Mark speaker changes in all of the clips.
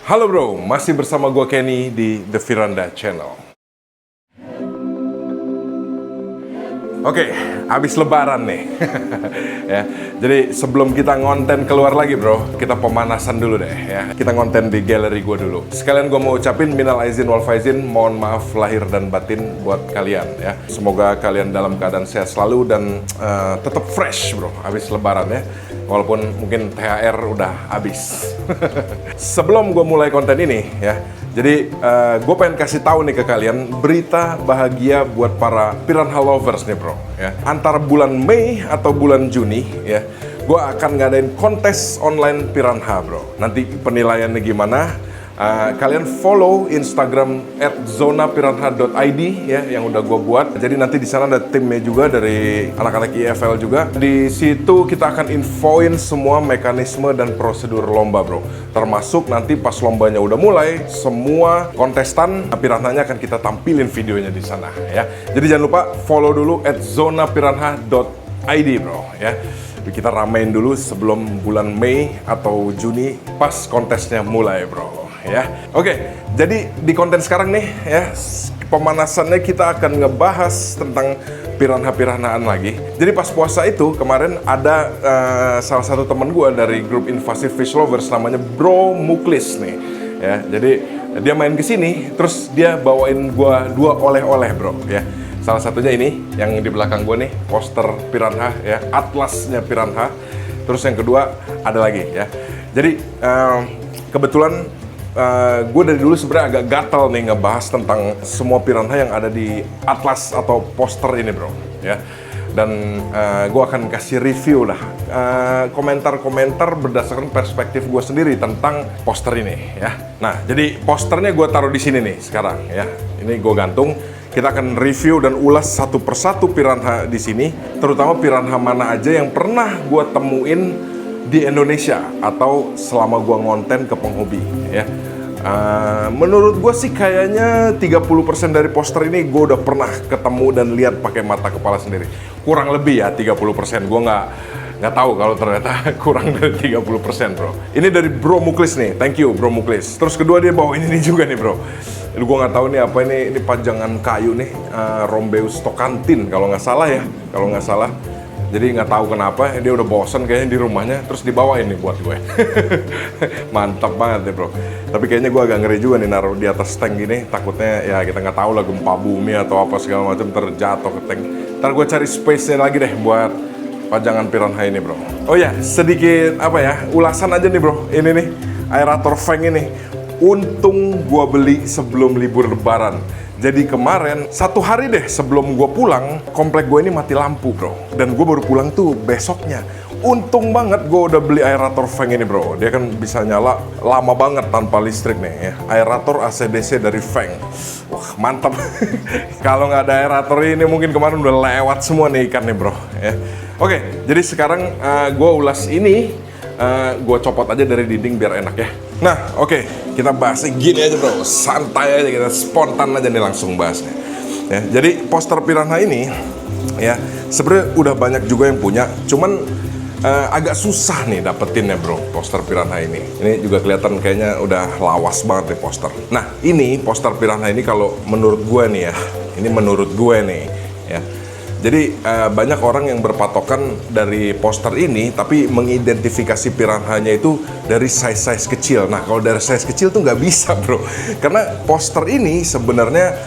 Speaker 1: Halo bro, masih bersama gue Kenny di The Firanda Channel. Oke, habis lebaran nih. Ya, jadi sebelum kita ngonten keluar lagi bro, kita pemanasan dulu deh ya. Kita ngonten di galeri gue dulu. Sekalian gue mau ucapin minal aizin wal faizin, mohon maaf lahir dan batin buat kalian ya. Semoga kalian dalam keadaan sehat selalu dan tetap fresh bro, habis lebaran ya. Walaupun mungkin THR udah habis. Sebelum gue mulai konten ini ya, jadi gue pengen kasih tahu nih ke kalian berita bahagia buat para piranha lovers nih bro ya. Antara bulan Mei atau bulan Juni ya, gue akan ngadain kontes online piranha bro. Nanti penilaiannya gimana? Kalian follow Instagram @zonapiranha.id ya, yang udah gue buat. Jadi nanti di sana ada timnya juga dari anak-anak IFL juga. Di situ kita akan infoin semua mekanisme dan prosedur lomba bro. Termasuk nanti pas lombanya udah mulai, semua kontestan piranhanya akan kita tampilin videonya di sana ya. Jadi jangan lupa follow dulu @zonapiranha.id bro ya. Kita ramein dulu sebelum bulan Mei atau Juni pas kontesnya mulai bro ya. Oke, jadi di konten sekarang nih ya, pemanasannya kita akan ngebahas tentang piranha-piranhaan lagi. Jadi pas puasa itu kemarin ada salah satu teman gue dari grup Invasive Fish Lovers, namanya Bro Muklis nih ya. Jadi dia main ke sini, terus dia bawain gue 2 oleh-oleh bro ya. Salah satunya ini yang di belakang gue nih, poster piranha ya, atlasnya piranha. Terus yang kedua ada lagi ya. Jadi kebetulan gue dari dulu sebenarnya agak gatal nih ngebahas tentang semua piranha yang ada di atlas atau poster ini bro ya. Dan gue akan kasih review lah, komentar-komentar berdasarkan perspektif gue sendiri tentang poster ini ya. Nah jadi posternya gue taruh di sini nih sekarang ya. Ini gue gantung. Kita akan review dan ulas satu persatu piranha di sini, terutama piranha mana aja yang pernah gue temuin di Indonesia atau selama gue ngonten ke penghobi ya. Menurut gue sih kayaknya 30% dari poster ini gue udah pernah ketemu dan lihat pakai mata kepala sendiri. Kurang lebih ya 30%, gue nggak tahu kalau ternyata kurang dari 30% bro. Ini dari Bro Muklis nih, thank you Bro Muklis. Terus kedua dia bawa ini juga nih bro. Gue nggak tahu nih apa ini pajangan kayu nih, Rombeus Tocantin kalau nggak salah ya, kalau nggak salah. Jadi nggak tahu kenapa dia udah bosen kayaknya di rumahnya, terus dibawain nih buat gue. Mantap banget deh bro. Tapi kayaknya gue agak ngeri juga nih naruh di atas tank gini, takutnya ya kita nggak tahu lah gempa bumi atau apa segala macam terjatuh ke tank. Ntar gue cari space-nya lagi deh buat pajangan piranha ini bro. Oh ya, sedikit apa ya, ulasan aja nih bro. Ini nih aerator fang ini. Untung gue beli sebelum libur lebaran. Jadi kemarin, 1 hari deh sebelum gue pulang, komplek gue ini mati lampu bro. Dan gue baru pulang tuh besoknya. Untung banget gue udah beli aerator fang ini bro. Dia kan bisa nyala lama banget tanpa listrik nih ya. Aerator AC/DC dari Fang. Wah mantap. Kalau nggak ada aerator ini mungkin kemarin udah lewat semua nih ikan nih bro ya. Oke, jadi sekarang gue ulas ini. Gue copot aja dari dinding biar enak ya. Nah oke, kita bahasnya gini aja bro, santai aja, kita spontan aja nih langsung bahasnya ya. Jadi poster piranha ini ya sebenarnya udah banyak juga yang punya, cuman agak susah nih dapetinnya bro poster piranha ini. Ini juga kelihatan kayaknya udah lawas banget nih poster. Nah ini poster piranha ini kalau menurut gue nih ya, ini menurut gue nih ya. Jadi banyak orang yang berpatokan dari poster ini, tapi mengidentifikasi piranhanya itu dari size-size kecil. Nah kalau dari size kecil tuh nggak bisa bro, karena poster ini sebenarnya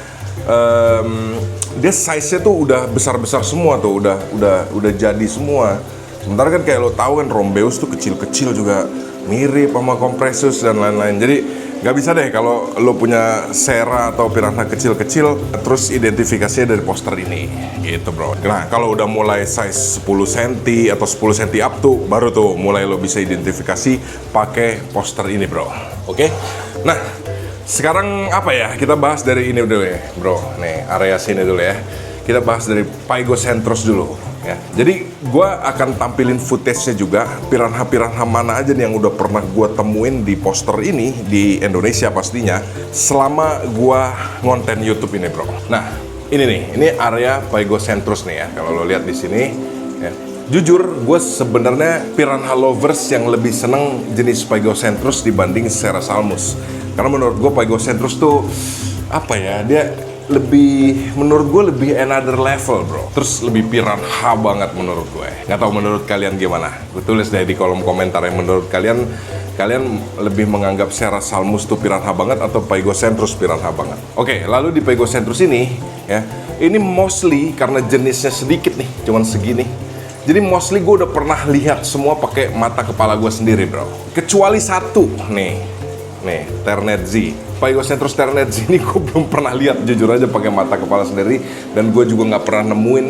Speaker 1: dia size-nya tuh udah besar-besar semua tuh, udah jadi semua. Sementara kan kayak lo tahu kan Rombeus tuh kecil-kecil juga mirip sama Compressus dan lain-lain. Jadi nggak bisa deh kalau lo punya Sera atau piranha kecil-kecil terus identifikasinya dari poster ini gitu bro. Nah kalau udah mulai size 10 cm atau 10 cm up tuh baru tuh mulai lo bisa identifikasi pakai poster ini bro. Oke? Nah sekarang apa ya, kita bahas dari ini dulu ya bro. Nih area sini dulu ya. Kita bahas dari Pygocentros dulu ya. Jadi gue akan tampilin footage-nya juga, piranha-piranha mana aja nih yang udah pernah gue temuin di poster ini di Indonesia pastinya selama gue ngonten YouTube ini bro. Nah ini nih, ini area Pygocentros nih ya. Kalau lo lihat di sini ya. Jujur, gue sebenarnya Piranha lovers yang lebih seneng jenis Pygoscentrus dibanding Serrasalmus. Karena menurut gue Pygoscentrus tuh apa ya, dia lebih, menurut gue lebih another level bro. Terus lebih piranha banget menurut gue. Nggak tahu menurut kalian gimana? Gue tulis deh di kolom komentar yang menurut kalian lebih menganggap Serrasalmus tuh piranha banget atau Pygoscentrus piranha banget. Oke, lalu di Pygoscentrus ini ya, ini mostly karena jenisnya sedikit nih, cuman segini. Jadi mostly gue udah pernah lihat semua pakai mata kepala gue sendiri bro. Kecuali satu nih Ternetzi. Pygoscentrus Ternetzi ini gue belum pernah lihat jujur aja pakai mata kepala sendiri, dan gue juga nggak pernah nemuin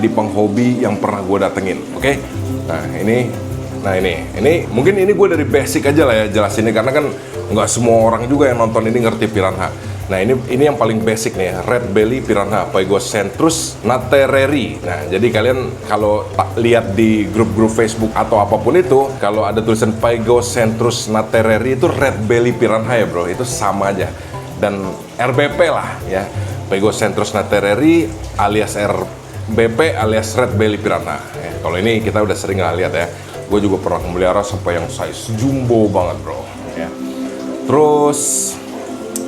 Speaker 1: di penghobi yang pernah gue datengin. Oke? Nah ini mungkin ini gue dari basic aja lah ya jelasinnya, karena kan nggak semua orang juga yang nonton ini ngerti piranha. Nah ini yang paling basic nih, red belly piranha Pygoscentrus natereri. Nah jadi kalian kalau lihat di grup-grup Facebook atau apapun itu, kalau ada tulisan Pygoscentrus natereri itu red belly piranha ya bro, itu sama aja. Dan RBP lah ya, Pygoscentrus natereri alias RBP alias red belly piranha. Ya, kalau ini kita udah sering lah lihat ya. Gue juga pernah memelihara sampai yang size jumbo banget bro ya. Terus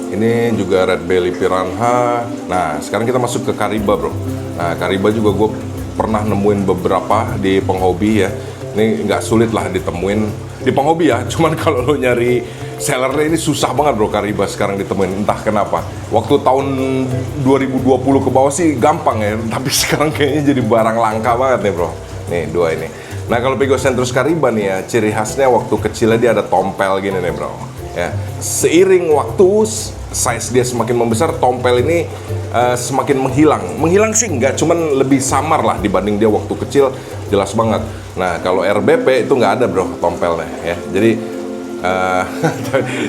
Speaker 1: ini juga red belly piranha. Nah sekarang kita masuk ke Kariba bro. Nah Kariba juga gue pernah nemuin beberapa di penghobi ya. Ini nggak sulit lah ditemuin di penghobi ya. Cuman kalau lo nyari sellernya ini susah banget bro Kariba sekarang ditemuin. Entah kenapa. Waktu tahun 2020 ke bawah sih gampang ya. Tapi sekarang kayaknya jadi barang langka banget nih bro. Nih dua ini. Nah kalau Pygoscentrus Kariba nih ya, ciri khasnya waktu kecilnya dia ada tompel gini nih bro ya. Seiring waktu size dia semakin membesar, tompel ini semakin menghilang sih enggak, cuman lebih samar lah dibanding dia waktu kecil, jelas banget. Nah kalau RBP itu nggak ada bro tompelnya ya. Jadi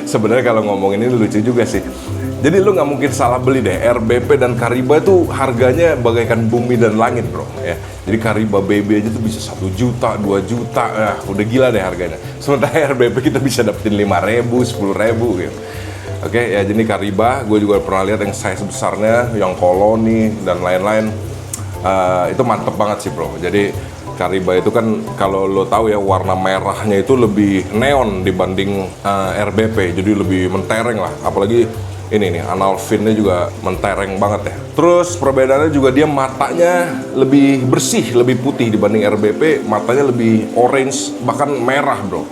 Speaker 1: sebenarnya kalau ngomongin ini lucu juga sih. Jadi lu nggak mungkin salah beli deh. RBP dan Kariba itu harganya bagaikan bumi dan langit bro ya. Jadi Kariba baby aja tuh bisa 1 juta, 2 juta, udah gila deh harganya. Sementara RBP kita bisa dapetin 5.000, 10.000 gitu. Oke ya, jadi Kariba gue juga pernah lihat yang size besarnya, yang koloni dan lain-lain. Itu mantep banget sih bro. Jadi Kariba itu kan kalau lo tahu ya, warna merahnya itu lebih neon dibanding RBP, jadi lebih mentereng lah. Apalagi ini nih, anal finnya juga mentereng banget ya. Terus perbedaannya juga dia matanya lebih bersih, lebih putih dibanding RBP, matanya lebih orange, bahkan merah bro.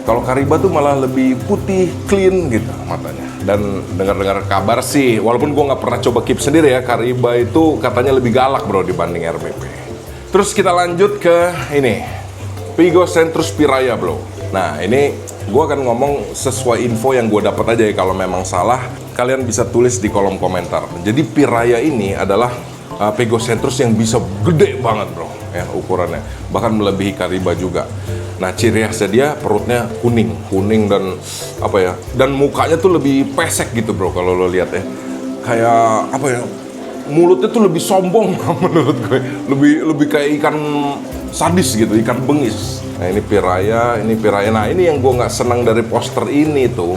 Speaker 1: Kalau Kariba tuh malah lebih putih, clean gitu matanya. Dan dengar-dengar kabar sih, walaupun gue nggak pernah coba keep sendiri ya, Kariba itu katanya lebih galak bro dibanding RBP. Terus kita lanjut ke ini, Pygoscentrus piraya bro. Nah ini gue akan ngomong sesuai info yang gue dapat aja ya. Kalau memang salah, kalian bisa tulis di kolom komentar. Jadi piraya ini adalah Pygoscentrus yang bisa gede banget bro ya ukurannya, bahkan melebihi Kariba juga. Nah ciri khasnya dia perutnya kuning dan apa ya, dan mukanya tuh lebih pesek gitu bro kalau lo lihat ya, kayak apa ya, mulutnya tuh lebih sombong menurut gue, lebih kayak ikan sadis gitu, ikan bengis. Nah ini piraya. Nah ini yang gue nggak senang dari poster ini tuh,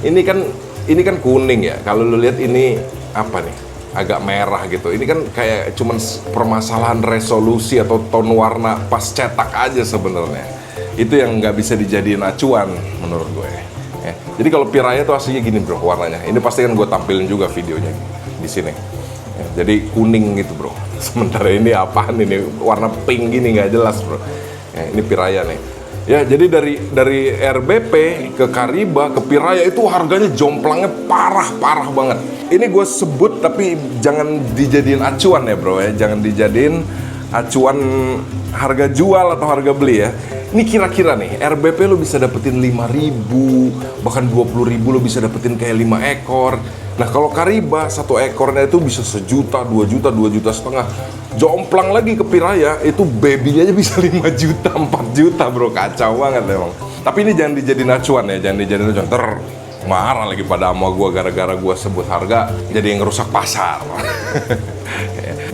Speaker 1: ini kan kuning ya. Kalau lo lihat ini apa nih, agak merah gitu. Ini kan kayak cuman permasalahan resolusi atau tone warna pas cetak aja sebenarnya. Itu yang nggak bisa dijadiin acuan menurut gue ya. Jadi kalau piraya tuh aslinya gini bro warnanya. Ini pasti kan gue tampilin juga videonya di sini ya, jadi kuning gitu bro. Sementara ini apaan ini, warna pink gini nggak jelas bro ya. Ini piraya nih ya. Jadi dari RBP ke Kariba ke piraya itu harganya jomplangnya parah banget. Ini gue sebut tapi jangan dijadiin acuan ya bro ya. Jangan dijadiin acuan harga jual atau harga beli ya. Ini kira-kira nih, RBP lo bisa dapetin 5.000, bahkan 20.000 lo bisa dapetin kayak 5 ekor. Nah kalau Kariba, 1 ekornya itu bisa 1 juta, 2 juta, 2 juta setengah. Jomplang lagi ke piraya, itu babynya aja bisa 5 juta, 4 juta bro. Kacau banget emang. Tapi ini jangan dijadiin acuan ya, jangan dijadiin acuan. Marah lagi pada sama gue gara-gara gue sebut harga, jadi yang ngerusak pasar.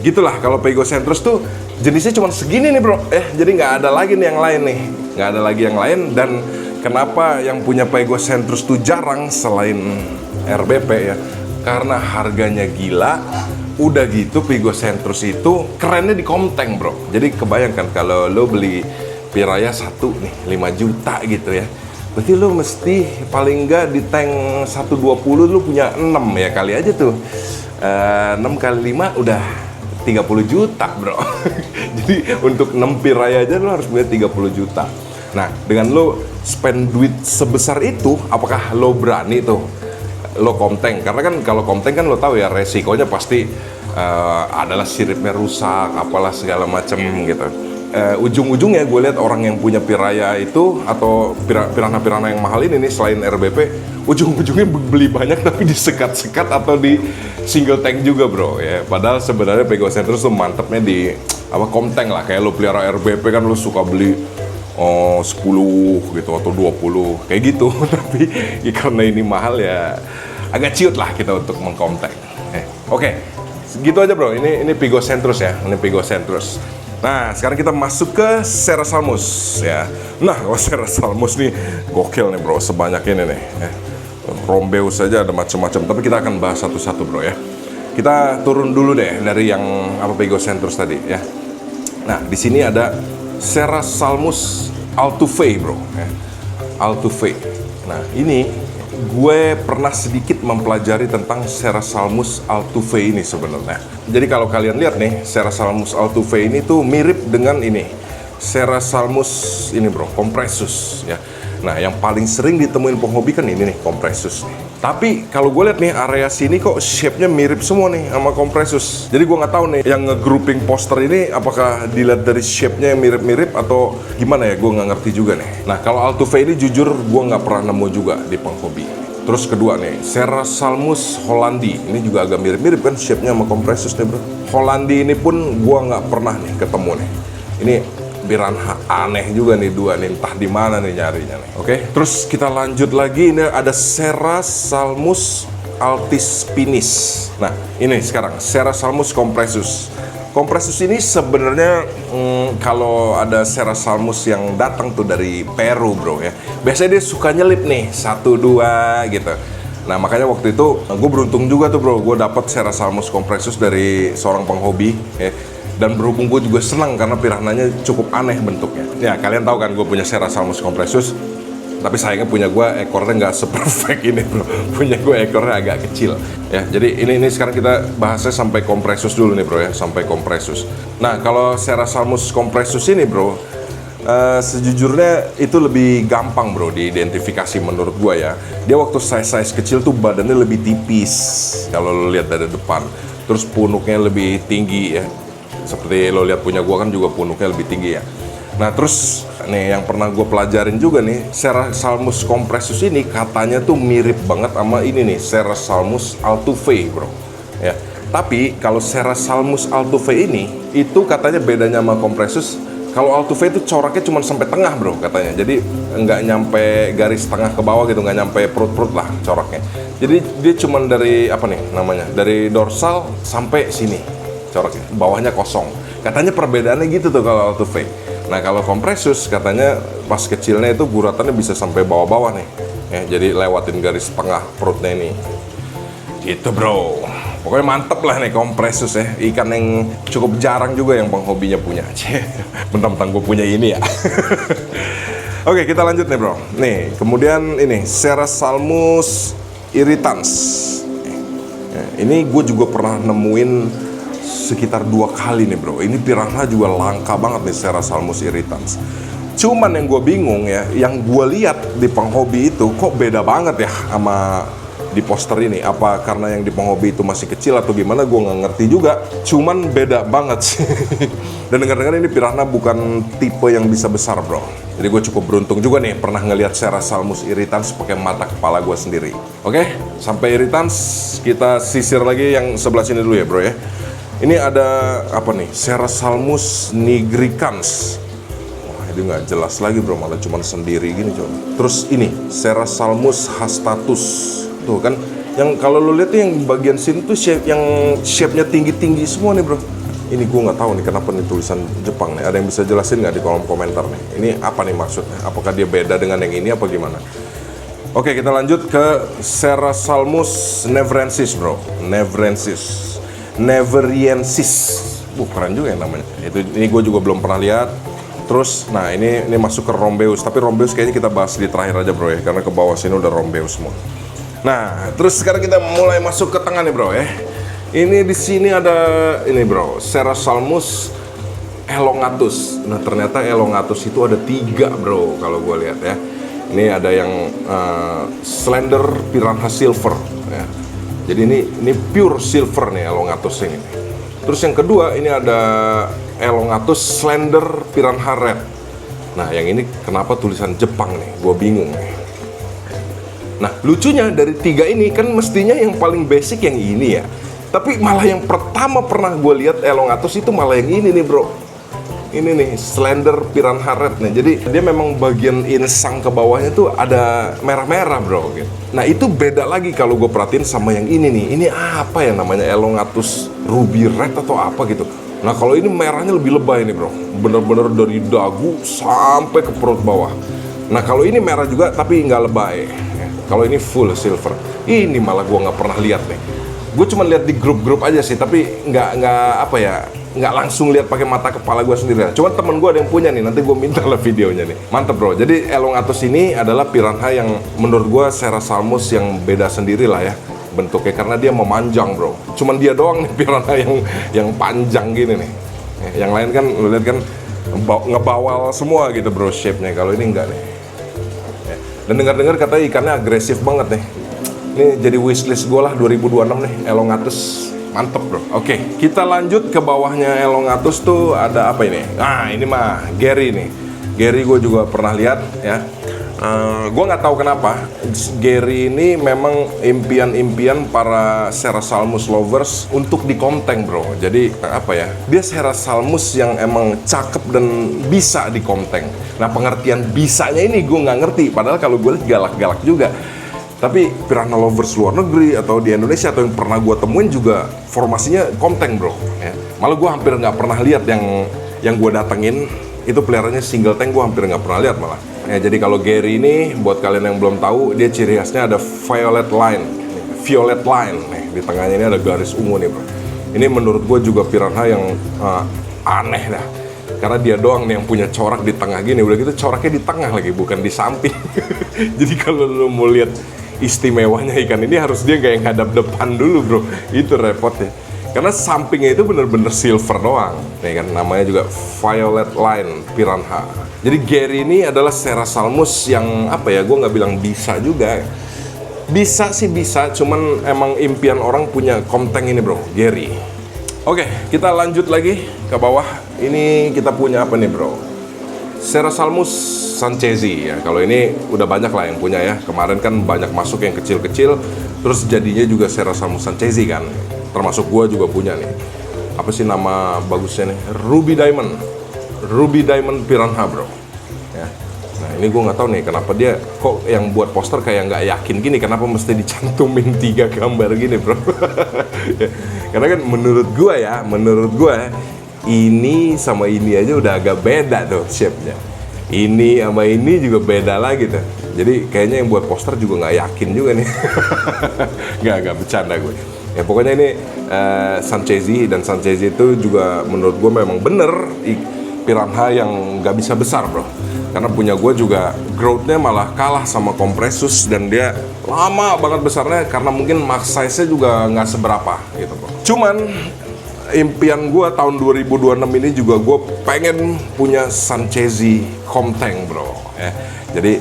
Speaker 1: Gitulah kalau Pygoscentrus tuh jenisnya cuma segini nih bro. Jadi nggak ada lagi nih yang lain nih, nggak ada lagi yang lain. Dan kenapa yang punya Pygoscentrus tuh jarang selain RBP ya? Karena harganya gila, Udah gitu Pigocentrus itu kerennya di Komteng bro. Jadi kebayangkan kalau lo beli Piraya 1 nih 5 juta gitu ya, berarti lo mesti paling enggak di tank 120 lo punya 6 ya, kali aja tuh 6 kali 5 udah 30 juta bro. Jadi untuk 6 Piraya aja lo harus punya 30 juta. Nah dengan lo spend duit sebesar itu, apakah lo berani tuh lo Komteng? Karena kan kalau Komteng kan lo tahu ya resikonya pasti adalah siripnya rusak, apalah segala macem gitu. Ujung-ujungnya gue lihat orang yang punya Piraya itu atau pirana-pirana yang mahal ini nih selain RBP, ujung-ujungnya beli banyak tapi disekat-sekat atau di single tank juga bro ya. Padahal sebenarnya Pigocentrus tuh mantepnya di Komteng lah. Kayak lo pelihara RBP kan lo suka beli 10 gitu atau 20 kayak gitu. Tapi ya karena ini mahal ya agak ciut lah kita untuk mengkomteng. Oke, gitu aja bro. Ini Pigocentrus ya. Ini Pigocentrus. Nah, sekarang kita masuk ke Serrasalmus ya. Nah, kalau Serrasalmus nih gokil nih bro, sebanyak ini nih. Rombeus saja ada macam-macam, tapi kita akan bahas satu-satu bro ya. Kita turun dulu deh dari yang Pigocentrus tadi ya. Nah, di sini ada Serrasalmus Altuve bro ya. Altuve. Nah, ini gue pernah sedikit mempelajari tentang Serrasalmus Altuve ini sebenarnya. Jadi kalau kalian lihat nih, Serrasalmus Altuve ini tuh mirip dengan ini Serrasalmus ini bro, Compressus ya. Nah, yang paling sering ditemuin penghobi kan ini nih, Compressus nih. Tapi kalau gue lihat nih area sini kok shape-nya mirip semua nih sama Compressus. Jadi gue nggak tahu nih yang nge-grouping poster ini apakah dilihat dari shape-nya yang mirip-mirip atau gimana ya, gue nggak ngerti juga nih. Nah, kalau Altuve ini jujur gue nggak pernah nemu juga di penghobi. Terus kedua nih, Serrasalmus Hollandi. Ini juga agak mirip-mirip kan shape-nya sama Compressus nih bro. Hollandi ini pun gue nggak pernah nih ketemu nih. Ini piranha aneh juga nih dua nih, entah di mana nih nyarinya nih. Oke, terus kita lanjut lagi. Ini ada Serrasalmus altispinis. Nah, ini sekarang Serrasalmus Compressus. Compressus ini sebenarnya kalau ada Serrasalmus yang datang tuh dari Peru bro ya, biasanya dia suka nyelip nih 1, 2 gitu. Nah makanya waktu itu gue beruntung juga tuh bro, gue dapet Serrasalmus Compressus dari seorang penghobi ya. Dan berhubung gue juga senang karena pirananya cukup aneh bentuknya. Ya kalian tahu kan gue punya Serrasalmus Compressus, tapi sayangnya punya gue ekornya nggak seperfect ini bro. Punya gue ekornya agak kecil ya. Jadi ini sekarang kita bahasnya sampai Compressus dulu nih bro ya, sampai Compressus. Nah kalau Serrasalmus Compressus ini bro, sejujurnya itu lebih gampang bro diidentifikasi menurut gue ya. Dia waktu size kecil tuh badannya lebih tipis kalau lo lihat dari depan. Terus punuknya lebih tinggi ya. Seperti lo lihat punya gua kan juga punuknya lebih tinggi ya. Nah terus nih yang pernah gue pelajarin juga nih, Serrasalmus Compressus ini katanya tuh mirip banget sama ini nih, Serrasalmus Altuve bro ya. Tapi kalau Serrasalmus Altuve ini itu katanya bedanya sama Compressus, kalau Altuve itu coraknya cuma sampai tengah bro katanya. Jadi nggak nyampe garis tengah ke bawah gitu, nggak nyampe perut-perut lah coraknya. Jadi dia cuma dari apa nih namanya, dari dorsal sampai sini coraknya, bawahnya kosong. Katanya perbedaannya gitu tuh kalau Altuve. Nah kalau Compressus katanya pas kecilnya itu guratannya bisa sampai bawah-bawah nih ya, jadi lewatin garis tengah perutnya ini gitu bro. Pokoknya mantep lah nih Compressus ya, ikan yang cukup jarang juga yang penghobinya punya. Mentang-mentang gue punya ini ya. Oke kita lanjut nih bro. Nih kemudian ini Serrasalmus irritans. Ini gue juga pernah nemuin sekitar 2 kali nih bro. Ini piranha juga langka banget nih Serrasalmus irritans. Cuman yang gue bingung ya, yang gue lihat di penghobi itu kok beda banget ya sama di poster ini. Apa karena yang di penghobi itu masih kecil atau gimana, gue nggak ngerti juga. Cuman beda banget sih. Dan dengar-dengar ini piranha bukan tipe yang bisa besar bro. Jadi gue cukup beruntung juga nih pernah ngelihat Serrasalmus irritans pakai mata kepala gue sendiri. Oke, sampai irritans kita sisir lagi yang sebelah sini dulu ya bro ya. Ini ada apa nih? Serrasalmus nigricans. Wah, ini nggak jelas lagi bro, malah cuma sendiri gini coba. Terus ini Serrasalmus hastatus. Tuh kan, yang kalau lo lihat yang bagian sini tuh shape-nya tinggi-tinggi semua nih bro. Ini gue nggak tahu nih kenapa nih tulisan Jepang nih. Ada yang bisa jelasin nggak di kolom komentar nih? Ini apa nih maksudnya? Apakah dia beda dengan yang ini apa gimana? Oke, kita lanjut ke Serrasalmus nevrensis bro. Nevrensis. Neveriensis. Keren juga ya namanya. Ini gue juga belum pernah lihat. Terus, nah ini masuk ke Rombeus. Tapi Rombeus kayaknya kita bahas di terakhir aja bro ya, karena ke bawah sini udah Rombeus semua. Nah, terus sekarang kita mulai masuk ke tengah nih bro ya. Ini di sini ada ini bro, Serrasalmus elongatus. Nah ternyata elongatus itu ada 3 bro kalau gue lihat ya. Ini ada yang slender piranha silver ya. Jadi ini pure silver nih elongatus ini. Terus yang kedua ini ada elongatus slender piranha red. Nah yang ini kenapa tulisan Jepang nih? Gue bingung nih. Nah lucunya dari 3 ini kan mestinya yang paling basic yang ini ya. Tapi malah yang pertama pernah gue lihat elongatus itu malah yang ini nih bro. Ini nih slender piranha red nih. Jadi dia memang bagian insang ke bawahnya tuh ada merah-merah bro gitu. Nah itu beda lagi kalau gue perhatiin sama yang ini nih. Ini apa ya namanya, elongatus ruby red atau apa gitu. Nah kalau ini merahnya lebih lebay nih bro. Bener-bener dari dagu sampai ke perut bawah. Nah kalau ini merah juga tapi nggak lebay. Kalau ini full silver. Ini malah gue nggak pernah lihat nih. Gue cuma lihat di grup-grup aja sih, tapi nggak langsung lihat pakai mata kepala gue sendiri. Cuma temen gue ada yang punya nih, nanti gue minta lah videonya nih. Mantep bro. Jadi elongatus ini adalah piranha yang menurut gue Serrasalmus yang beda sendiri lah ya bentuknya, karena dia memanjang bro. Cuman dia doang nih piranha yang panjang gini nih. Yang lain kan lo lihat kan ngebawal semua gitu bro shape-nya. Kalau ini enggak nih. Dan dengar-dengar katanya ikannya agresif banget nih. Ini jadi wishlist gue lah 2026 nih, elongatus. Mantep bro. Oke, kita lanjut ke bawahnya elongatus tuh ada apa ini? Nah ini mah Gary nih. Gary gue juga pernah lihat ya. Gue nggak tahu kenapa Gary ini memang impian-impian para Serrasalmus lovers untuk dikonteng bro. Jadi apa ya? Dia Serrasalmus yang emang cakep dan bisa dikonteng. Nah pengertian bisanya ini gue nggak ngerti. Padahal kalau gue lihat galak-galak juga. Tapi piranha lovers luar negeri atau di Indonesia atau yang pernah gue temuin juga formasinya konteng bro ya. Malah gue hampir nggak pernah lihat yang gue datengin itu peliharanya single tank, gue hampir nggak pernah lihat malah ya. Jadi kalau Gary ini buat kalian yang belum tahu, dia ciri khasnya ada violet line nih, di tengahnya ini ada garis ungu nih bro. Ini menurut gue juga piranha yang aneh dah, karena dia doang nih yang punya corak di tengah gini. Udah gitu coraknya di tengah lagi, bukan di samping. Jadi kalau lo mau lihat istimewanya ikan ini harus dia kayak ngadap depan dulu bro, itu repotnya. Karena sampingnya itu bener-bener silver doang, ya kan, namanya juga violet line piranha. Jadi Gary ini adalah Serrasalmus yang apa ya, gue nggak bilang bisa juga. Bisa sih bisa, cuman emang impian orang punya konteng ini bro, Gary. Oke, kita lanjut lagi ke bawah. Ini kita punya apa nih bro? Serrasalmus sanchezi ya. Kalau ini udah banyak lah yang punya ya. Kemarin kan banyak masuk yang kecil-kecil, terus jadinya juga Serrasalmus sanchezi kan. Termasuk gua juga punya nih. Apa sih nama bagusnya nih? Ruby Diamond piranha bro. Ya. Nah ini gua nggak tahu nih kenapa dia kok yang buat poster kayak nggak yakin gini. Kenapa mesti dicantumin 3 gambar gini bro? Ya. Karena kan menurut gua ini sama ini aja udah agak beda tuh shape-nya. Ini sama ini juga beda lagi tuh. Jadi kayaknya yang buat poster juga nggak yakin juga nih. Nggak bercanda gue. Ya pokoknya ini sanchezi, dan sanchezi itu juga menurut gue memang bener piranha yang nggak bisa besar bro. Karena punya gue juga growth-nya malah kalah sama compressus, dan dia lama banget besarnya karena mungkin max size-nya juga nggak seberapa gitu bro. Cuman impian gue tahun 2026 ini juga gue pengen punya sanchezi konteng bro ya. Jadi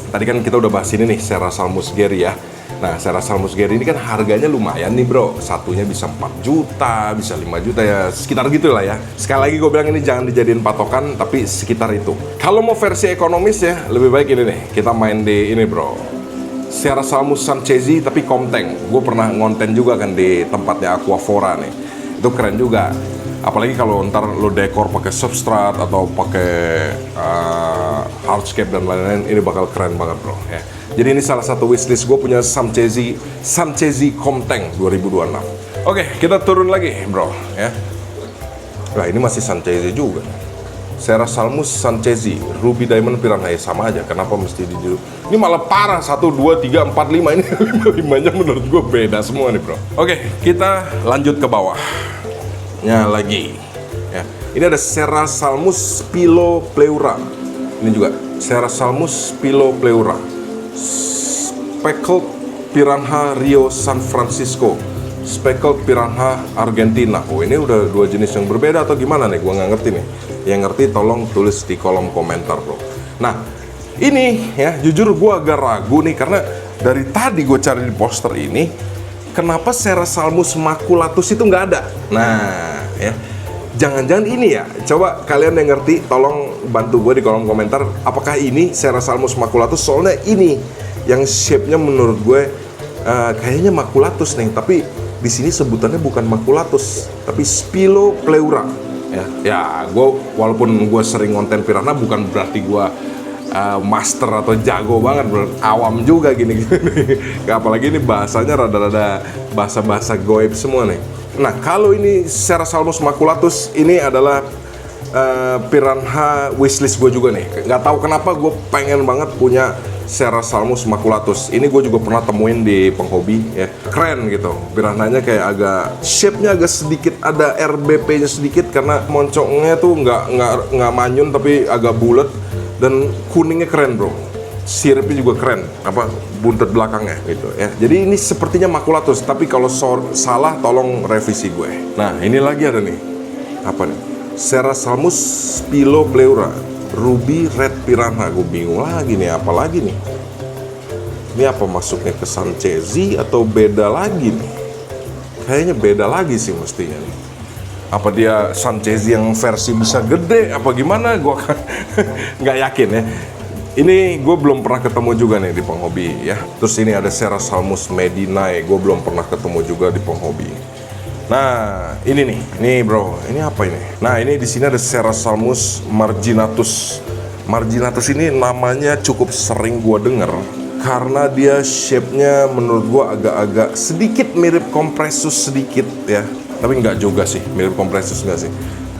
Speaker 1: tadi kan kita udah bahas ini nih Serrasalmus Gary ya. Nah Serrasalmus Gary ini kan harganya lumayan nih bro. Satunya bisa 4 juta, bisa 5 juta ya, sekitar gitu lah ya. Sekali lagi gue bilang ini jangan dijadiin patokan, tapi sekitar itu. Kalau mau versi ekonomis ya, lebih baik ini nih, kita main di ini bro, Serrasalmus sanchezi tapi konteng. Gue pernah ngonten juga kan di tempatnya Aquafora nih. Itu keren juga. Apalagi kalau ntar lo dekor pakai substrat atau pakai hardscape dan lain-lain, ini bakal keren banget bro ya. Jadi ini salah satu wishlist gue, punya sanchezi konteng 2026. Oke, kita turun lagi bro ya. Nah ini masih sanchezi juga. Serrasalmus sanchezi, Ruby Diamond Piranha, ya sama aja. Kenapa mesti di ini malah parah, 1, 2, 3, 4, 5 ini 5-nya menurut gue beda semua nih bro. Oke, kita lanjut ke bawahnya lagi. Ya, ini ada Serrasalmus pilopleura. Ini juga Serrasalmus pilopleura. Speckled Piranha Rio San Francisco, Speckled Piranha Argentina. Oh, ini udah 2 jenis yang berbeda atau gimana nih? Gua nggak ngerti nih. Yang ngerti tolong tulis di kolom komentar bro. Nah, ini ya jujur gua agak ragu nih karena dari tadi gue cari di poster ini, kenapa Serrasalmus maculatus itu nggak ada? Nah, ya jangan-jangan ini ya. Coba kalian yang ngerti tolong bantu gue di kolom komentar. Apakah ini Serrasalmus maculatus? Soalnya ini yang shape-nya menurut gue kayaknya maculatus nih, tapi di sini sebutannya bukan maculatus, tapi spilopleura. Ya, gue walaupun gue sering konten piranha bukan berarti gue master atau jago banget, awam juga gini. Apalagi ini bahasanya rada-rada bahasa-bahasa goib semua nih. Nah, kalau ini Serrasalmus maculatus ini adalah piranha wishlist gue juga nih. Nggak tahu kenapa gue pengen banget punya Serrasalmus maculatus. Ini gue juga pernah temuin di penghobi ya. Keren gitu. Piranhanya kayak agak shape-nya agak sedikit ada RBP-nya sedikit karena moncongnya tuh nggak manyun tapi agak bulat dan kuningnya keren bro. Siripnya juga keren, apa buntut belakangnya gitu ya. Jadi ini sepertinya maculatus, tapi kalau salah tolong revisi gue. Nah, ini lagi ada nih. Apa nih? Serrasalmus pilopleura, Ruby Red Piranha. Gue bingung lagi nih, apa lagi nih? Ini apa masuknya ke sanchezi atau beda lagi nih? Kayaknya beda lagi sih mestinya nih. Apa dia sanchezi yang versi bisa gede? Apa gimana? Gue kan nggak yakin ya. Ini gue belum pernah ketemu juga nih di penghobi ya. Terus ini ada Serrasalmus medinae. Gue belum pernah ketemu juga di penghobi. Nah, ini nih bro, ini apa ini? Nah, ini di sini ada Serrasalmus marginatus. Marginatus ini namanya cukup sering gue denger karena dia shape-nya menurut gue agak-agak sedikit mirip kompresus sedikit ya. Tapi nggak juga sih, mirip kompresus nggak sih.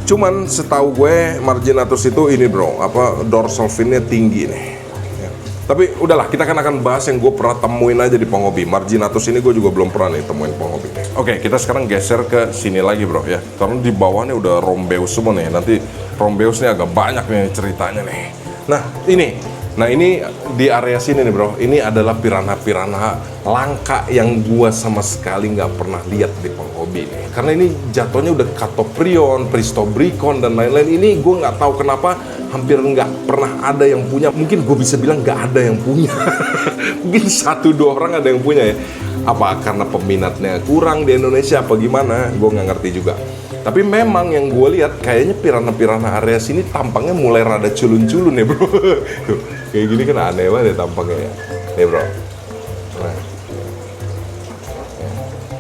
Speaker 1: Cuman setahu gue marginatus itu ini bro, apa dorsal fin-nya tinggi nih. Tapi udahlah, kita akan bahas yang gue pernah temuin aja di penghobi. Marginatus ini gue juga belum pernah nih temuin penghobi. Oke, kita sekarang geser ke sini lagi bro ya. Karena di bawahnya udah Rombeus semua nih. Nanti Rombeus nih agak banyak nih ceritanya nih. Nah ini di area sini nih bro. Ini adalah piranha-piranha langka yang gue sama sekali nggak pernah lihat di penghobi nih. Karena ini jatuhnya udah Catoprion, Pristobricon dan lain-lain. Ini gue nggak tahu kenapa hampir nggak pernah ada yang punya. Mungkin gue bisa bilang nggak ada yang punya. Mungkin 1-2 orang ada yang punya ya. Apa karena peminatnya kurang di Indonesia apa gimana? Gue nggak ngerti juga. Tapi memang yang gue lihat kayaknya piranha-piranha area sini tampangnya mulai rada culun-culun ya bro. Tuh, kayak gini kan aneh banget ya tampangnya ya. Nih bro. Nah.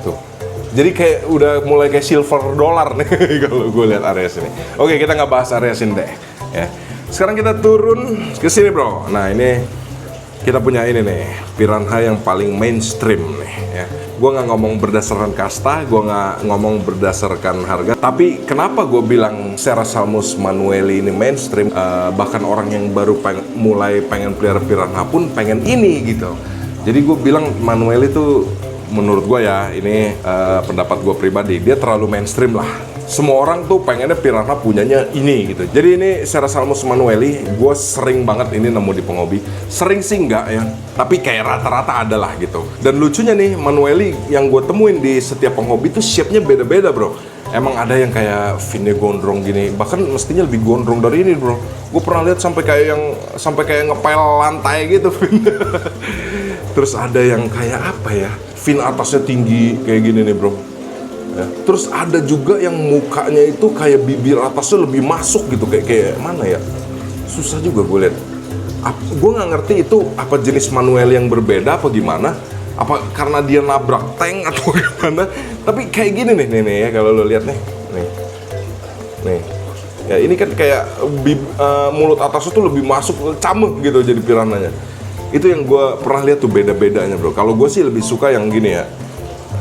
Speaker 1: Tuh. Jadi kayak udah mulai kayak silver dollar nih kalau gue lihat area sini. Oke, kita nggak bahas area sini deh. Ya. Sekarang kita turun ke sini bro. Nah ini kita punya ini nih piranha yang paling mainstream nih ya. Gue nggak ngomong berdasarkan kasta, gue nggak ngomong berdasarkan harga. Tapi kenapa gue bilang Serrasalmus manueli ini mainstream? Bahkan orang yang baru mulai pengen pelihara piranha pun pengen ini gitu. Jadi gue bilang manueli itu menurut gue ya, ini pendapat gue pribadi, dia terlalu mainstream lah. Semua orang tuh pengennya piranha punyanya ini gitu. Jadi ini Serrasalmus manueli, gue sering banget ini nemu di penghobi. Sering sih enggak ya, tapi kayak rata-rata ada lah gitu. Dan lucunya nih, manueli yang gue temuin di setiap penghobi tuh shape-nya beda-beda bro. Emang ada yang kayak finnya gondrong gini, bahkan mestinya lebih gondrong dari ini bro. Gue pernah lihat sampai kayak ngepel lantai gitu. Terus ada yang kayak apa ya, fin atasnya tinggi kayak gini nih bro. Ya. Terus ada juga yang mukanya itu kayak bibir atasnya lebih masuk gitu, kayak mana ya, susah juga gue lihat. Gue nggak ngerti itu apa jenis manual yang berbeda apa gimana, apa karena dia nabrak tank atau gimana. Tapi kayak gini nih ya, kalau lo lihat nih ya, ini kan kayak mulut atasnya tuh lebih masuk, cameh gitu jadi piranhanya. Itu yang gue pernah lihat tuh beda-bedanya bro. Kalau gue sih lebih suka yang gini ya,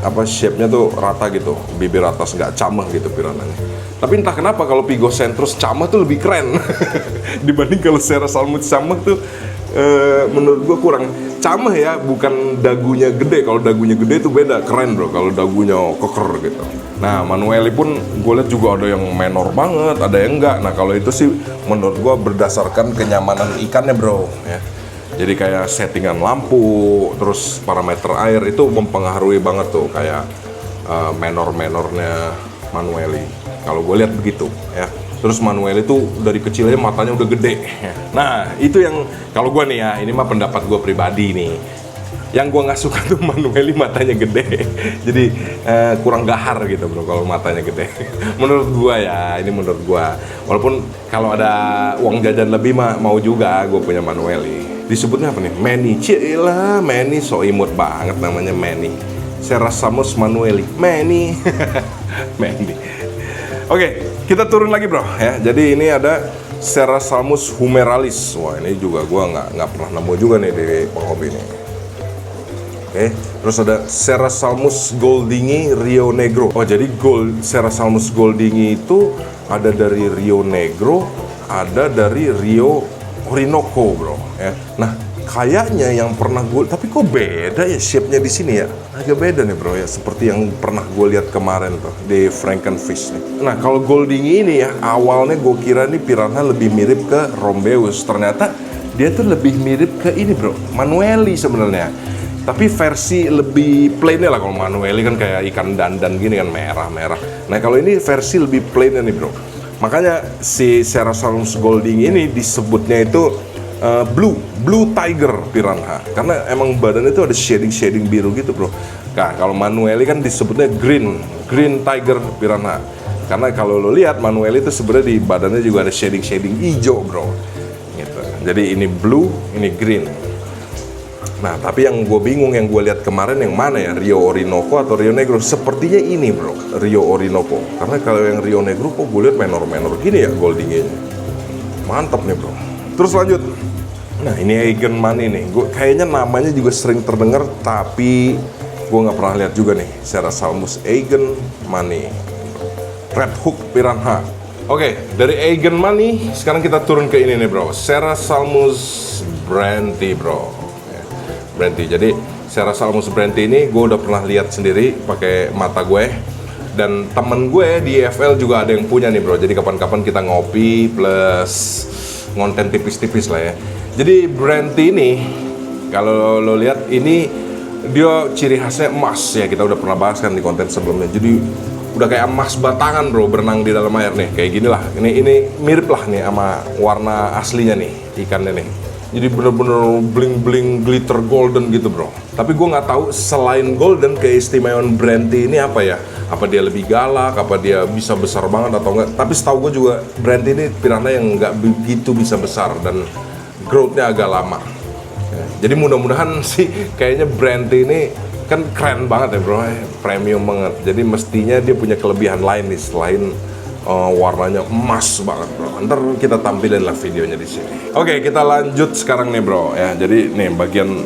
Speaker 1: apa shape-nya tuh rata gitu, bibir atas nggak camah gitu piranhanya. Tapi entah kenapa kalau Pigocentrus camah tuh lebih keren dibanding kalau Serrasalmus camah tuh menurut gue kurang camah ya, bukan dagunya gede. Kalau dagunya gede tuh beda, keren bro kalau dagunya keker gitu. Nah Manueli pun gue lihat juga ada yang menor banget, ada yang enggak. Nah kalau itu sih menurut gue berdasarkan kenyamanan ikannya bro ya. Jadi kayak settingan lampu, terus parameter air itu mempengaruhi banget tuh kayak menor-menornya Manueli. Kalau gue lihat begitu ya. Terus Manueli itu dari kecilnya matanya udah gede. Nah itu yang kalau gue nih ya, ini mah pendapat gue pribadi nih. Yang gue nggak suka tuh Manueli matanya gede. Jadi kurang gahar gitu bro kalau matanya gede. Menurut gue ya, ini menurut gue. Walaupun kalau ada uang jajan lebih mah mau juga gue punya Manueli. Disebutnya apa nih? Manny. Cila, Manny so imut banget namanya Manny. Serrasalmus Manueli. Manny. Manny. Oke, kita turun lagi bro ya. Jadi ini ada Serrasalmus humeralis. Wah ini juga gua nggak pernah nemu juga nih di penghobi ini. Oke, terus ada Serrasalmus goldingi Rio Negro. Oh jadi Serrasalmus goldingi itu ada dari Rio Negro, ada dari Rio Orinoco bro ya. Nah kayaknya yang pernah gue, tapi kok beda ya shape-nya di sini ya, agak beda nih bro ya, seperti yang pernah gue lihat kemarin tuh di Frankenfish nih. Nah kalau goldingi ini ya, awalnya gue kira nih piranha lebih mirip ke Rombeus, ternyata dia tuh lebih mirip ke ini bro, Manueli sebenarnya. Tapi versi lebih plainnya lah. Kalau Manueli kan kayak ikan dandan gini kan, merah-merah. Nah kalau ini versi lebih plainnya nih bro. Makanya si Serrasalmus goldingi ini disebutnya itu blue tiger piranha, karena emang badannya itu ada shading biru gitu bro. Nah kalau Manueli kan disebutnya green tiger piranha, karena kalau lo lihat Manueli itu sebenarnya di badannya juga ada shading hijau bro gitu. Jadi ini blue, ini green. Nah tapi yang gue bingung, yang gue lihat kemarin yang mana ya, Rio Orinoco atau Rio Negro? Sepertinya ini bro, Rio Orinoco, karena kalau yang Rio Negro kok gue lihat menor gini ya goldinginya. Mantap nih bro. Terus lanjut. Nah ini Eigen Money nih, gue kayaknya namanya juga sering terdengar, tapi gue nggak pernah lihat juga nih. Serrasalmus Eigen Money, Red Hook piranha. Oke, dari Eigen Money sekarang kita turun ke ini nih bro, Serrasalmus Branti bro. Branti. Jadi Serrasalmus Branti ini gue udah pernah lihat sendiri pakai mata gue, dan temen gue di EFL juga ada yang punya nih bro. Jadi kapan-kapan kita ngopi plus ngonten tipis-tipis lah ya. Jadi Branti ini kalau lo lihat ini dia ciri khasnya emas ya, kita udah pernah bahas kan di konten sebelumnya. Jadi udah kayak emas batangan bro, berenang di dalam air nih kayak gini lah. Ini mirip lah nih sama warna aslinya nih ikannya nih. Jadi bener-bener bling-bling glitter golden gitu bro. Tapi gue nggak tahu selain golden keistimewaan Branti ini apa ya? Apa dia lebih galak? Apa dia bisa besar banget atau enggak? Tapi setahu gue juga Branti ini piranha yang nggak begitu bisa besar dan growth-nya agak lama. Jadi mudah-mudahan sih kayaknya Branti ini kan keren banget ya bro, premium banget. Jadi mestinya dia punya kelebihan lain nih selain warnanya emas banget bro. Ntar kita tampilin lah videonya di sini. Oke, kita lanjut sekarang nih bro ya. Jadi nih bagian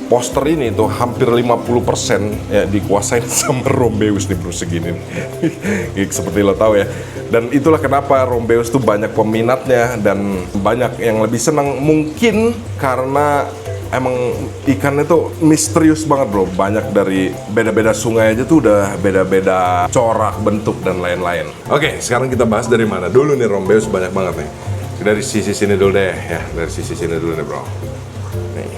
Speaker 1: poster ini tuh hampir 50% ya dikuasain sama Rombeus nih bro, segini nih. Seperti lo tahu ya. Dan itulah kenapa Rombeus tuh banyak peminatnya dan banyak yang lebih senang, mungkin karena emang ikannya tuh misterius banget bro. Banyak dari beda-beda sungai aja tuh udah beda-beda corak, bentuk, dan lain-lain. Oke, sekarang kita bahas dari mana dulu nih Rombeus, banyak banget nih. Dari sisi sini dulu deh ya, dari sisi sini dulu nih bro. Nih,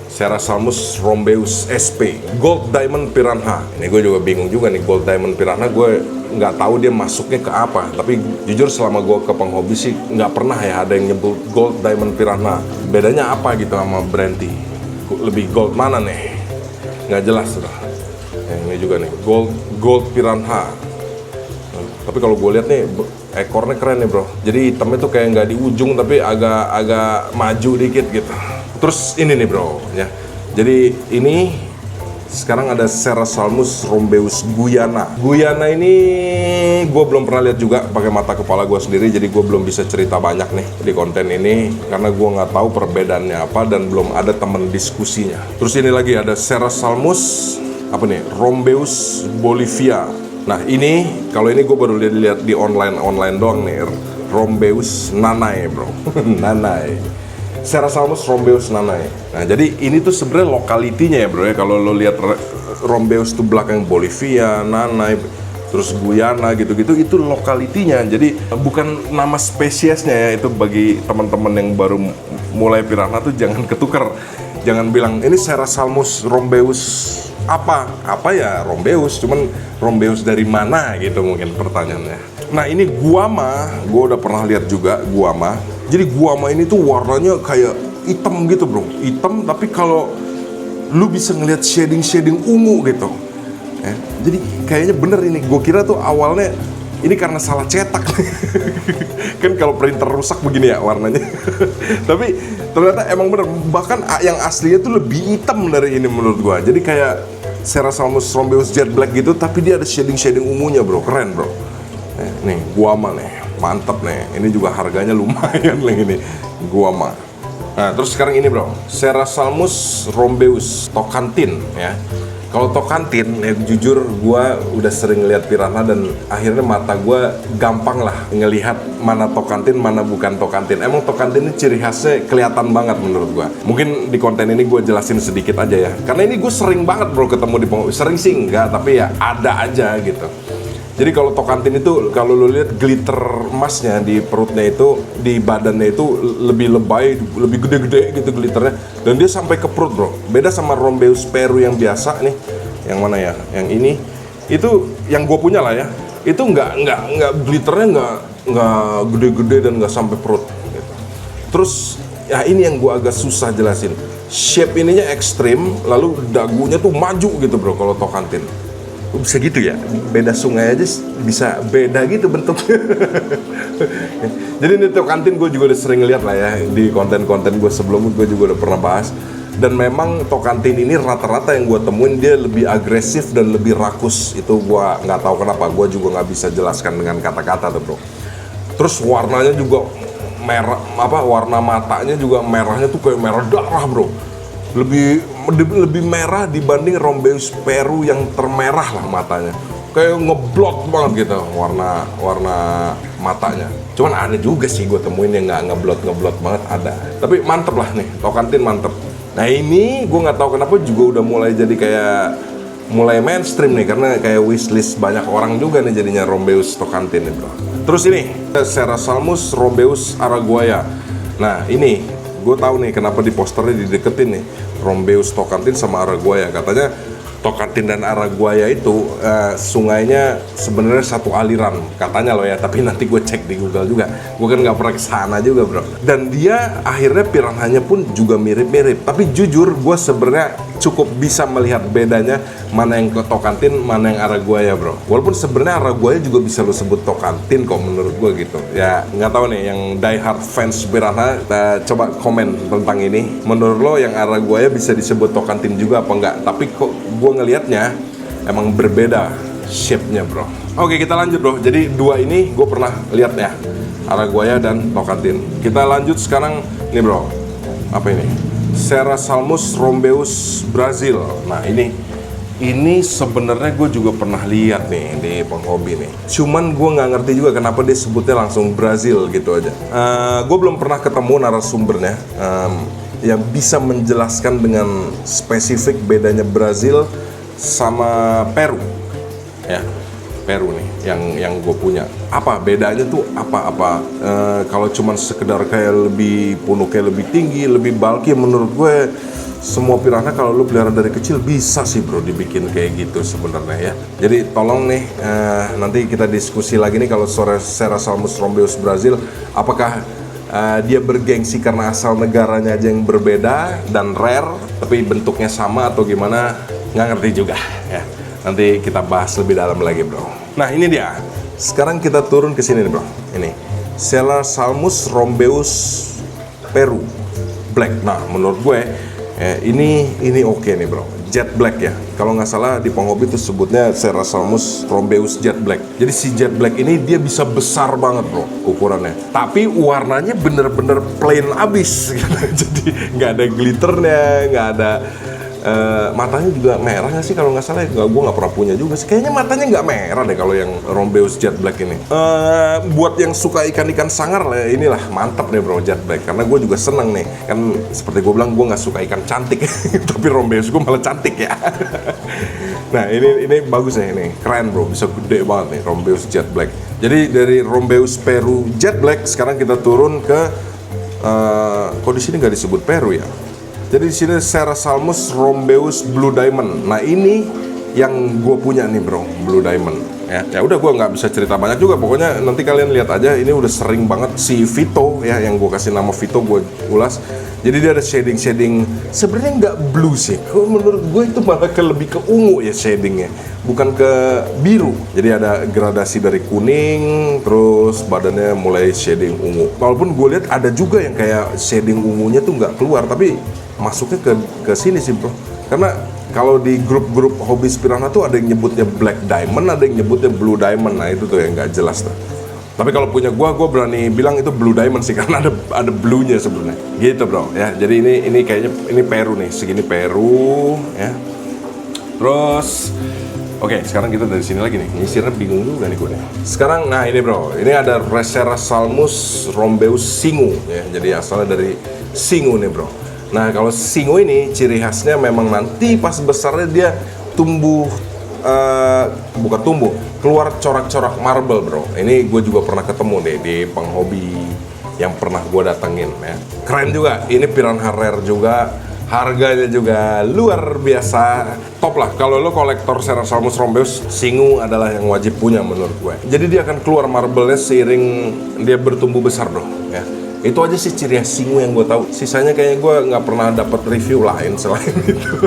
Speaker 1: Serrasalmus Rombeus SP Gold Diamond Piranha. Ini gue juga bingung juga nih, Gold Diamond Piranha gue nggak tahu dia masuknya ke apa. Tapi jujur selama gue ke penghobi sih nggak pernah ya ada yang nyebut Gold Diamond Piranha. Bedanya apa gitu sama Branti? Lebih gold mana nih? Nggak jelas sudah. Ini juga nih Gold Piranha. Tapi kalau gue lihat nih ekornya keren nih bro. Jadi hitamnya tuh kayak nggak di ujung tapi agak maju dikit gitu. Terus ini nih bro ya. Jadi ini sekarang ada Serrasalmus Rombeus Guyana. Guyana ini gue belum pernah lihat juga pakai mata kepala gue sendiri, jadi gue belum bisa cerita banyak nih di konten ini karena gue nggak tahu perbedaannya apa dan belum ada temen diskusinya. Terus ini lagi ada Serrasalmus apa nih, Rombeus Bolivia. Nah ini, kalau ini gue baru lihat di online doang nih, Rombeus Nanay bro. Nanay, Serrasalmus Rombeus Nanay. Nah jadi ini tuh sebenarnya lokalitinya ya bro ya. Kalau lo lihat Rombeus tuh belakang Bolivia, Nanay, terus Guyana gitu-gitu, itu lokalitinya. Jadi bukan nama spesiesnya ya. Itu bagi teman-teman yang baru mulai piranha tuh jangan ketukar. Jangan bilang ini Serrasalmus Rombeus apa ya Rombeus, cuman Rombeus dari mana gitu mungkin pertanyaannya. Nah ini guama, gue udah pernah lihat juga guama. Jadi guama ini tuh warnanya kayak hitam gitu bro, hitam tapi kalau lu bisa ngelihat shading ungu gitu. Jadi kayaknya bener ini, gue kira tuh awalnya ini karena salah cetak. Kan kalau printer rusak begini ya warnanya. Tapi ternyata emang bener, bahkan yang aslinya tuh lebih hitam dari ini menurut gue. Jadi kayak Serrasalmus Rombeus Jet Black gitu, tapi dia ada shading ungunya bro, keren bro. Nih guama nih, mantep nih. Ini juga harganya lumayan lah ini, guama. Nah terus sekarang ini bro, Serrasalmus Rombeus Tocantins ya. Kalau Tocantins, ya jujur gue udah sering lihat piranha dan akhirnya mata gue gampang lah ngelihat mana Tocantins, mana bukan Tocantins. Emang Tocantins ini ciri khasnya kelihatan banget menurut gue. Mungkin di konten ini gue jelasin sedikit aja ya. Karena ini gue sering banget bro ketemu di penghubung. Sering sih enggak, tapi ya ada aja gitu. Jadi kalau Tocantins itu, kalau lo lihat glitter emasnya di perutnya itu, di badannya itu lebih lebay, lebih gede-gede gitu glitternya. Dan dia sampai ke perut bro. Beda sama Rombeus Peru yang biasa nih. Yang mana ya? Yang ini. Itu yang gue punya lah ya. Itu nggak glitternya nggak gede-gede dan nggak sampai perut. Gitu. Terus ya ini yang gue agak susah jelasin. Shape ininya ekstrim, lalu dagunya tuh maju gitu bro kalau Tocantins. Bisa gitu ya, beda sungai aja bisa beda gitu bentuknya. Jadi ini Tocantins gue juga udah sering lihat lah ya di konten-konten gue sebelumnya, gue juga udah pernah bahas. Dan memang Tocantins ini rata-rata yang gue temuin dia lebih agresif dan lebih rakus. Itu gue nggak tahu kenapa, gue juga nggak bisa jelaskan dengan kata-kata tuh bro. Terus warnanya juga merah, warna matanya juga merahnya tuh kayak merah darah bro. Lebih merah dibanding Rombeus Peru yang termerah lah matanya, kayak ngeblot banget gitu warna matanya. Cuman ada juga sih gue temuin yang nggak ngeblot banget, ada. Tapi mantep lah nih, Tocantins mantep. Nah ini gue nggak tahu kenapa juga udah mulai jadi kayak mulai mainstream nih, karena kayak wishlist banyak orang juga nih jadinya Rombeus Tocantins nih bro. Terus ini Serrasalmus Rombeus Araguaia. Nah ini gue tahu nih kenapa di posternya dideketin nih Rombeus Tocantins sama Araguaia. Katanya Tocantins dan Araguaia itu sungainya sebenarnya satu aliran katanya loh ya, tapi nanti gue cek di Google juga. Gue kan nggak pernah kesana juga bro. Dan dia akhirnya piranhanya pun juga mirip-mirip. Tapi jujur gue sebenarnya cukup bisa melihat bedanya mana yang ke Tocantins, mana yang Araguaia bro. Walaupun sebenarnya Araguaia juga bisa lo sebut Tocantins kok menurut gue gitu. Ya nggak tahu nih yang diehard fans piranha, coba komen tentang ini. Menurut lo yang Araguaia bisa disebut Tocantins juga apa enggak? Tapi kok gue ngelihatnya emang berbeda shape-nya bro. Oke kita lanjut bro. Jadi dua ini gue pernah lihat ya, Araguaia dan Tocantins. Kita lanjut sekarang nih bro. Apa ini? Serrasalmus Rombeus Brazil. Nah ini sebenarnya gue juga pernah lihat nih di penghobi nih. Cuman gue nggak ngerti juga kenapa dia sebutnya langsung Brazil gitu aja. Gue belum pernah ketemu narasumbernya yang bisa menjelaskan dengan spesifik bedanya Brazil sama Peru. Ya, Peru nih yang gue punya. Apa bedanya tuh apa? Kalau cuman sekedar kayak lebih punuknya lebih tinggi, lebih bulky, menurut gue semua piranha kalau lu pelihara dari kecil bisa sih bro dibikin kayak gitu sebenarnya ya. Jadi tolong nih nanti kita diskusi lagi nih kalau Serrasalmus Rombeus Brazil, apakah dia bergengsi karena asal negaranya aja yang berbeda dan rare, tapi bentuknya sama atau gimana, nggak ngerti juga ya. Nanti kita bahas lebih dalam lagi bro. Nah ini dia. Sekarang kita turun ke sini nih bro. Ini Serrasalmus Rombeus Peru Black. Nah menurut gue ini oke nih bro. Jet Black ya. Kalau nggak salah di penghobi itu sebutnya Serrasalmus Rombeus Jet Black. Jadi si Jet Black ini dia bisa besar banget bro ukurannya. Tapi warnanya bener-bener plain abis. Jadi nggak ada glitternya, nggak ada Matanya juga merah nggak sih kalau nggak salah? Gue nggak pernah punya juga sih. Kayaknya matanya nggak merah deh kalau yang Rombeus Jet Black ini. Buat yang suka ikan-ikan sangar lah, inilah mantap nih bro Jet Black. Karena gue juga seneng nih. Kan seperti gue bilang gue nggak suka ikan cantik, tapi Rombeus gue malah cantik ya. Nah ini bagus ya, ini keren bro, bisa gede banget nih Rombeus Jet Black. Jadi dari Rombeus Peru Jet Black sekarang kita turun ke kok di sini nggak disebut Peru ya. Jadi di sini Serrasalmus Rombeus Blue Diamond. Nah ini yang gue punya nih bro, Blue Diamond. Ya udah gue nggak bisa cerita banyak juga. Pokoknya nanti kalian lihat aja. Ini udah sering banget si Vito ya, yang gue kasih nama Vito gue ulas. Jadi dia ada shading. Sebenarnya nggak blue sih. Kok menurut gue itu malah lebih ke ungu ya shadingnya, bukan ke biru. Jadi ada gradasi dari kuning, terus badannya mulai shading ungu. Walaupun gue lihat ada juga yang kayak shading ungunya tuh nggak keluar, tapi masuknya ke sini sih bro. Karena kalau di grup-grup hobi piranha tuh ada yang nyebutnya black diamond, ada yang nyebutnya blue diamond. Nah itu tuh yang nggak jelas tuh. Tapi kalau punya gue berani bilang itu blue diamond sih, karena ada blue-nya sebenarnya. Gitu bro ya. Jadi ini kayaknya ini Peru nih, segini Peru ya. Terus oke, sekarang kita dari sini lagi nih. Nyisirnya bingung juga nih gue nih. Sekarang, nah ini bro, ini ada Serrasalmus Rombeus Singu ya. Jadi asalnya dari Singu nih bro. Nah kalau Singu ini ciri khasnya memang nanti pas besarnya dia tumbuh, bukan tumbuh, keluar corak-corak marble bro. Ini gue juga pernah ketemu deh di penghobi yang pernah gue datengin ya. Keren juga, ini piranha rare juga. Harganya juga luar biasa, top lah. Kalau lo kolektor Serrasalmus Rombeus, Singu adalah yang wajib punya menurut gue. Jadi dia akan keluar marble-nya seiring dia bertumbuh besar bro ya. Itu aja sih ciri khas Singu yang gue tahu. Sisanya kayaknya gue nggak pernah dapat review lain selain itu.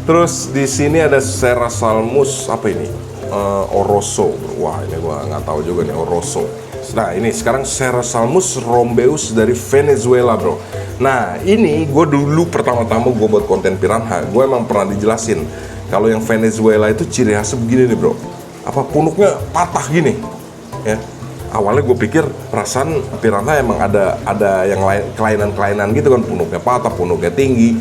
Speaker 1: Terus di sini ada Serrasalmus apa ini? Oroso. Wah ini gue nggak tahu juga nih Oroso. Nah ini sekarang Serrasalmus Rombeus dari Venezuela bro. Nah ini gue dulu pertama-tama gue buat konten piranha, gue emang pernah dijelasin kalau yang Venezuela itu ciri khasnya begini nih bro. Apa punuknya patah gini ya. Awalnya gue pikir perasaan piranha emang ada yang lain, kelainan gitu kan, punuknya patah, punuknya tinggi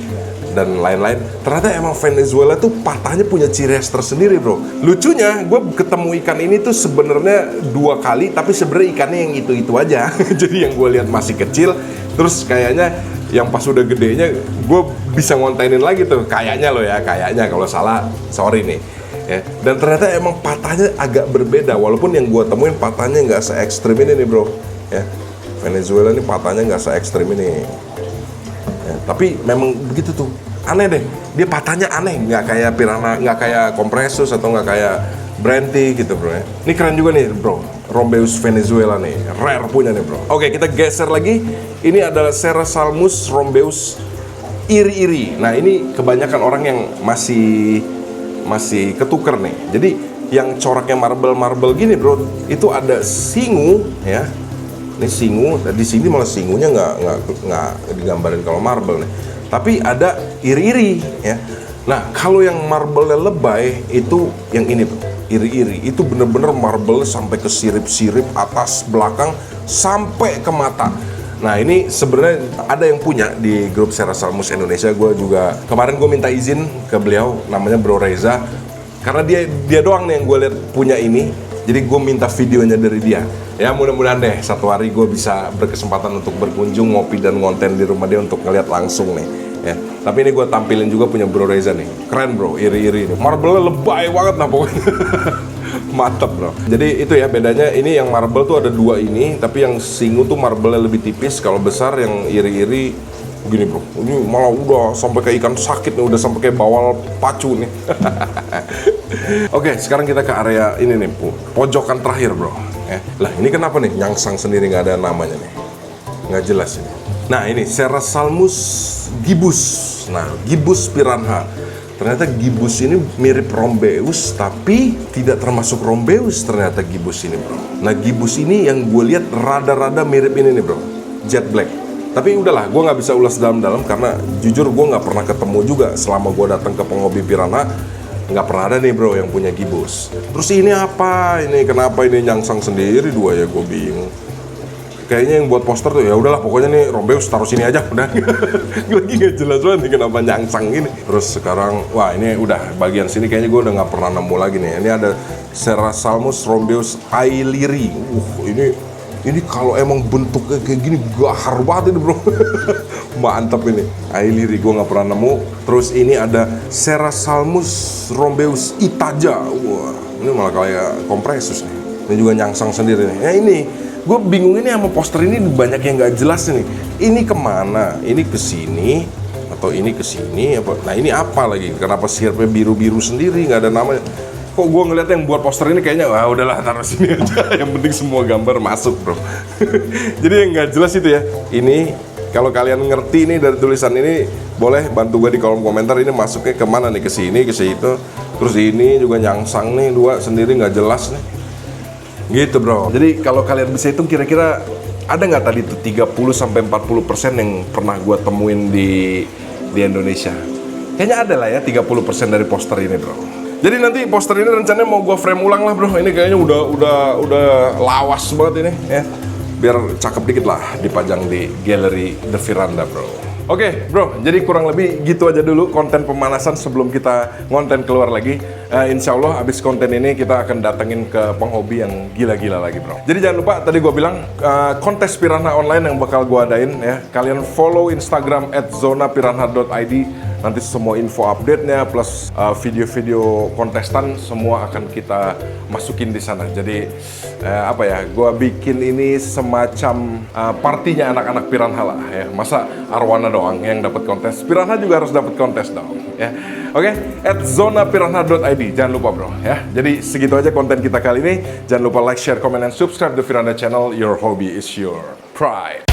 Speaker 1: dan lain-lain. Ternyata emang Venezuela tuh patahnya punya ciri khas tersendiri bro. Lucunya gue ketemu ikan ini tuh sebenarnya 2 kali, tapi sebenarnya ikannya yang itu aja. Jadi yang gue lihat masih kecil, terus kayaknya yang pas udah gedenya gue bisa ngontenin lagi tuh. Kayaknya loh ya, kayaknya, kalau salah sorry nih. Ya. Dan ternyata emang patahnya agak berbeda, walaupun yang gue temuin patahnya nggak se-ekstrim ini nih bro ya. Venezuela ini patahnya nggak se-ekstrim ini ya, tapi memang begitu tuh, aneh deh, dia patahnya aneh, nggak kayak piranha, nggak kayak Compressus atau nggak kayak Branti gitu bro ya. Ini keren juga nih bro, Rombeus Venezuela nih, rare punya nih bro. Oke, kita geser lagi, ini adalah Serrasalmus Rombeus Iri-Iri. Nah ini kebanyakan orang yang masih ketuker nih. Jadi yang coraknya marble gini bro, itu ada Singu ya. Ini Singu, di sini malah Singunya nggak digambarin kalau marble nih. Tapi ada Iri-Iri ya. Nah kalau yang marble-nya lebay itu yang ini tuh, Iri-Iri. Itu bener-bener marble sampai ke sirip-sirip, atas belakang sampai ke mata. Nah ini sebenarnya ada yang punya di grup Serrasalmus Indonesia. Gue juga kemarin gue minta izin ke beliau, namanya Bro Reza, karena dia doang nih yang gue lihat punya ini. Jadi gue minta videonya dari dia. Ya mudah-mudahan deh satu hari gue bisa berkesempatan untuk berkunjung, ngopi dan ngonten di rumah dia untuk ngeliat langsung nih ya. Tapi ini gue tampilin juga punya Bro Reza nih. Keren bro, Iri-Iri ini. Marble-nya lebay banget nah pokoknya. Mantap bro. Jadi itu ya bedanya, ini yang marble tuh ada 2 ini, tapi yang Singu tuh marble-nya lebih tipis. Kalau besar yang Iri-Iri gini bro, ini malah udah sampai kayak ikan sakit nih, udah sampai kayak bawal pacu nih. Oke, sekarang kita ke area ini nih, pojokan terakhir bro ya. Lah ini kenapa nih nyangsang sendiri nggak ada namanya nih, nggak jelas ini. Nah ini Serrasalmus Gibbus. Nah Gibbus piranha. Ternyata Gibbus ini mirip Rombeus, tapi tidak termasuk Rombeus ternyata Gibbus ini bro. Nah Gibbus ini yang gue lihat rada-rada mirip ini nih bro, Jet Black. Tapi udahlah, gue nggak bisa ulas dalam-dalam karena jujur gue nggak pernah ketemu juga selama gue datang ke penghobi piranha. Nggak pernah ada nih bro yang punya Gibbus. Terus ini apa? Ini kenapa ini nyangsang sendiri 2 ya, gue bingung. kayaknya yang buat poster tuh ya udahlah pokoknya nih Rombeus taruh sini aja udah. Lagi nggak jelas banget nih kenapa nyangsang gini. Terus sekarang wah ini udah bagian sini kayaknya gue udah nggak pernah nemu lagi nih. Ini ada Serrasalmus Rombeus Ailiri. Ini kalau emang bentuknya kayak gini gahar banget ini bro. Mantap ini Ailiri, gue nggak pernah nemu. Terus ini ada Serrasalmus Rombeus Itaja. Wah ini malah kayak kompresus nih. Ini juga nyangsang sendiri nih. Ya ini, gue bingung ini sama poster ini banyak yang nggak jelas nih. Ini kemana? Ini ke sini atau ini ke sini? Apa? Nah ini apa lagi? Kenapa siripnya biru-biru sendiri? Nggak ada namanya. Kok gue ngeliat yang buat poster ini kayaknya, wah udahlah taruh sini aja. Yang penting semua gambar masuk bro. Jadi yang nggak jelas itu ya. Ini kalau kalian ngerti nih dari tulisan ini, boleh bantu gue di kolom komentar. Ini masuknya kemana nih? Ke sini, ke situ. Terus ini juga nyangsang nih, dua sendiri nggak jelas nih. Gitu bro. Jadi kalau kalian bisa hitung kira-kira ada nggak tadi tuh 30-40% yang pernah gue temuin di Indonesia? Kayaknya ada lah ya 30% dari poster ini bro. Jadi nanti poster ini rencananya mau gue frame ulang lah bro. Ini kayaknya udah lawas banget ini ya. Biar cakep dikit lah dipajang di galeri The Veranda bro. Oke bro, jadi kurang lebih gitu aja dulu konten pemanasan sebelum kita konten keluar lagi. Insya Allah abis konten ini kita akan datengin ke penghobi yang gila-gila lagi bro. Jadi jangan lupa tadi gue bilang kontes piranha online yang bakal gue adain ya. Kalian follow Instagram @zonapiranha.id. Nanti semua info update-nya plus video-video kontestan semua akan kita masukin di sana. Jadi apa ya? Gua bikin ini semacam partinya anak-anak piranha lah ya. Masa Arwana doang yang dapat kontes? Piranha juga harus dapat kontes dong ya. Oke, @zonapiranha.id. Jangan lupa bro ya. Jadi segitu aja konten kita kali ini. Jangan lupa like, share, comment, and subscribe The Veranda Channel. Your hobby is your pride.